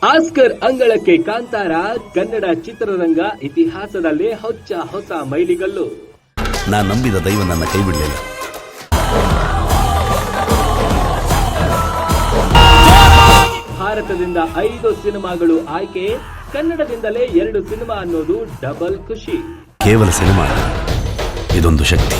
Oscar ಅಂಗಳಕ್ಕೆ ಕಾಂತಾರ, ಕನ್ನಡ ಚಿತ್ರರಂಗ ಇತಿಹಾಸದಲ್ಲೇ ಹೊಸ ಮೈಲಿಗಲ್ಲು. ನಾ ನಂಬಿದ ದೈವ ನನ್ನ ಕೈ ಬಿಡಲಿಲ್ಲ. ಭಾರತದಿಂದ 5 ಸಿನಿಮಾಗಳು ಆಯ್ಕೆ, ಕನ್ನಡದಿಂದಲೇ 2 ಸಿನಿಮಾ ಅನ್ನೋದು ಡಬಲ್ ಖುಷಿ. ಕೇವಲ ಸಿನಿಮಾ ಇದೊಂದು ಶಕ್ತಿ.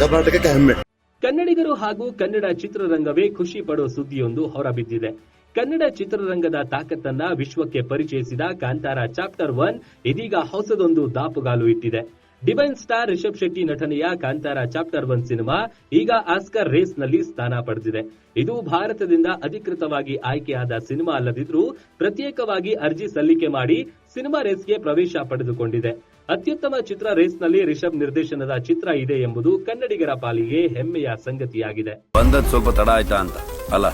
ಕರ್ನಾಟಕಕ್ಕೆ ಹೆಮ್ಮೆ. ಕನ್ನಡಿಗರು ಹಾಗೂ ಕನ್ನಡ ಚಿತ್ರರಂಗವೇ ಖುಷಿ ಪಡೋ ಸುದ್ದಿಯೊಂದು ಹೊರಬಿದ್ದಿದೆ. ಕನ್ನಡ ಚಿತ್ರರಂಗದ ತಾಕತ್ತನ್ನ ವಿಶ್ವಕ್ಕೆ ಪರಿಚಯಿಸಿದ ಕಾಂತಾರ ಚಾಪ್ಟರ್ 1 ಇದೀಗ ಹೊಸದೊಂದು ದಾಪುಗಾಲು ಇಟ್ಟಿದೆ. ಡಿವೈನ್ ಸ್ಟಾರ್ ರಿಷಬ್ ಶೆಟ್ಟಿ ನಟನೆಯ ಕಾಂತಾರ ಚಾಪ್ಟರ್ 1 ಸಿನಿಮಾ ಈಗ ಆಸ್ಕರ್ ರೇಸ್ ನಲ್ಲಿ ಸ್ಥಾನ ಪಡೆದಿದೆ. ಇದು ಭಾರತದಿಂದ ಅಧಿಕೃತವಾಗಿ ಆಯ್ಕೆಯಾದ ಸಿನಿಮಾ ಅಲ್ಲದಿದ್ರೂ ಪ್ರತ್ಯೇಕವಾಗಿ ಅರ್ಜಿ ಸಲ್ಲಿಕೆ ಮಾಡಿ ಸಿನಿಮಾ ರೇಸ್ಗೆ ಪ್ರವೇಶ ಪಡೆದುಕೊಂಡಿದೆ. ಅತ್ಯುತ್ತಮ ಚಿತ್ರ ರೇಸ್ನಲ್ಲಿ ರಿಷಬ್ ನಿರ್ದೇಶನದ ಚಿತ್ರ ಇದೆ ಎಂಬುದು ಕನ್ನಡಿಗರ ಪಾಲಿಗೆ ಹೆಮ್ಮೆಯ ಸಂಗತಿಯಾಗಿದೆ. ಬಂದದ್ ಸ್ವಲ್ಪ ತಡ ಆಯ್ತಾ ಅಂತ ಅಲ್ಲ,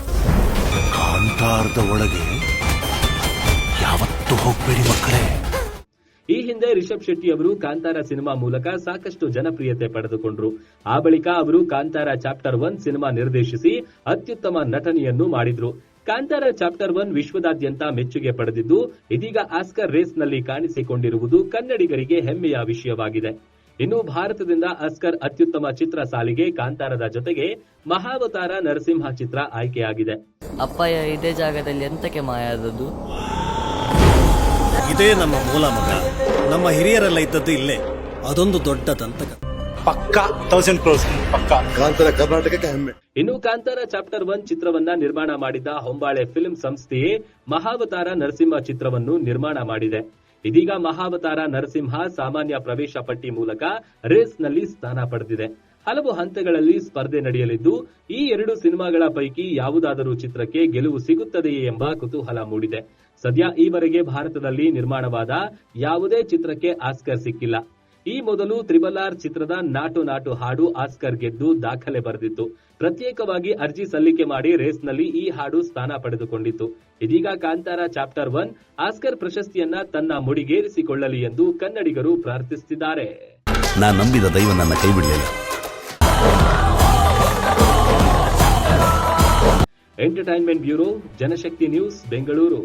ಕಾಂತಾರದ ಒಳಗೆ ಯಾವತ್ತೂ ಹೋಗ್ಬೇಡಿ ಮಕ್ಕಳೇ. ಈ ಹಿಂದೆ ರಿಷಬ್ ಶೆಟ್ಟಿ ಅವರು ಕಾಂತಾರ ಸಿನಿಮಾ ಮೂಲಕ ಸಾಕಷ್ಟು ಜನಪ್ರಿಯತೆ ಪಡೆದುಕೊಂಡ್ರು. ಆ ಬಳಿಕ ಅವರು ಕಾಂತಾರ ಚಾಪ್ಟರ್ 1 ಸಿನಿಮಾ ನಿರ್ದೇಶಿಸಿ ಅತ್ಯುತ್ತಮ ನಟನೆಯನ್ನು ಮಾಡಿದ್ರು. ಕಾಂತಾರ ಚಾಪ್ಟರ್ 1 ವಿಶ್ವದಾದ್ಯಂತ ಮೆಚ್ಚುಗೆ ಪಡೆದಿದ್ದು ಇದೀಗ ಆಸ್ಕರ್ ರೇಸ್ನಲ್ಲಿ ಕಾಣಿಸಿಕೊಂಡಿರುವುದು ಕನ್ನಡಿಗರಿಗೆ ಹೆಮ್ಮೆಯ ವಿಷಯವಾಗಿದೆ. ಇನ್ನು ಭಾರತದಿಂದ ಆಸ್ಕರ್ ಅತ್ಯುತ್ತಮ ಚಿತ್ರ ಸಾಲಿಗೆ ಕಾಂತಾರದ ಜೊತೆಗೆ ಮಹಾವತಾರ ನರಸಿಂಹ ಚಿತ್ರ ಆಯ್ಕೆಯಾಗಿದೆ. ಅಪ್ಪಯ್ಯ ಇದೇ ಜಾಗದಲ್ಲಿ ಎಂತಕ್ಕೆ ಮಾಯಾದದ್ದು? ಇದೇ ನಮ್ಮ ಮೂಲ ಮಗ. ನಮ್ಮ ಹಿರಿಯರೆಲ್ಲ ಇದ್ದದ್ದು ಇಲ್ಲೇ. ಅದೊಂದು ದೊಡ್ಡ ದಂತಕ. ಪಕ್ಕಾ 1000 crores ಪಕ್ಕಾ. ಕಾಂತಾರ ಕರ್ನಾಟಕಕ್ಕೆ ಹೆಮ್ಮೆ. ಇನ್ನು ಕಾಂತಾರ ಚಾಪ್ಟರ್ 1 ಚಿತ್ರವನ್ನ ನಿರ್ಮಾಣ ಮಾಡಿದ ಹೊಂಬಾಳೆ ಫಿಲ್ಮ್ ಸಂಸ್ಥೆಯೇ ಮಹಾವತಾರ ನರಸಿಂಹ ಚಿತ್ರವನ್ನು ನಿರ್ಮಾಣ ಮಾಡಿದೆ. ಇದೀಗ ಮಹಾವತಾರ ನರಸಿಂಹ ಸಾಮಾನ್ಯ ಪ್ರವೇಶ ಪಟ್ಟಿ ಮೂಲಕ ರೇಸ್ನಲ್ಲಿ ಸ್ಥಾನ ಪಡೆದಿದೆ. ಹಲವು ಹಂತಗಳಲ್ಲಿ ಸ್ಪರ್ಧೆ ನಡೆಯಲಿದ್ದು ಈ 2 ಸಿನಿಮಾಗಳ ಪೈಕಿ ಯಾವುದಾದರೂ ಚಿತ್ರಕ್ಕೆ ಗೆಲುವು ಸಿಗುತ್ತದೆಯೇ ಎಂಬ ಕುತೂಹಲ ಮೂಡಿದೆ. ಸದ್ಯ ಈವರೆಗೆ ಭಾರತದಲ್ಲಿ ನಿರ್ಮಾಣವಾದ ಯಾವುದೇ ಚಿತ್ರಕ್ಕೆ ಆಸ್ಕರ್ ಸಿಕ್ಕಿಲ್ಲ. ಈ ಮೊದಲು RRR ಚಿತ್ರದ ನಾಟು ನಾಟು ಹಾಡು ಆಸ್ಕರ್ ಗೆದ್ದು ದಾಖಲೆ ಬರೆದಿತ್ತು. ಪ್ರತ್ಯೇಕವಾಗಿ ಅರ್ಜಿ ಸಲ್ಲಿಕೆ ಮಾಡಿ ರೇಸ್ನಲ್ಲಿ ಈ ಹಾಡು ಸ್ಥಾನ ಪಡೆದುಕೊಂಡಿತ್ತು. ಇದೀಗ ಕಾಂತಾರ ಚಾಪ್ಟರ್ 1 ಆಸ್ಕರ್ ಪ್ರಶಸ್ತಿಯನ್ನ ತನ್ನ ಮುಡಿಗೇರಿಸಿಕೊಳ್ಳಲಿ ಎಂದು ಕನ್ನಡಿಗರು ಪ್ರಾರ್ಥಿಸುತ್ತಿದ್ದಾರೆ. ನಾ ನಂಬಿದ ದೈವ ನನ್ನ ಕೈ ಬಿಡಲಿಲ್ಲ. ಎಂಟರ್ಟೈನ್ಮೆಂಟ್ ಬ್ಯೂರೋ, ಜನಶಕ್ತಿ ನ್ಯೂಸ್, ಬೆಂಗಳೂರು.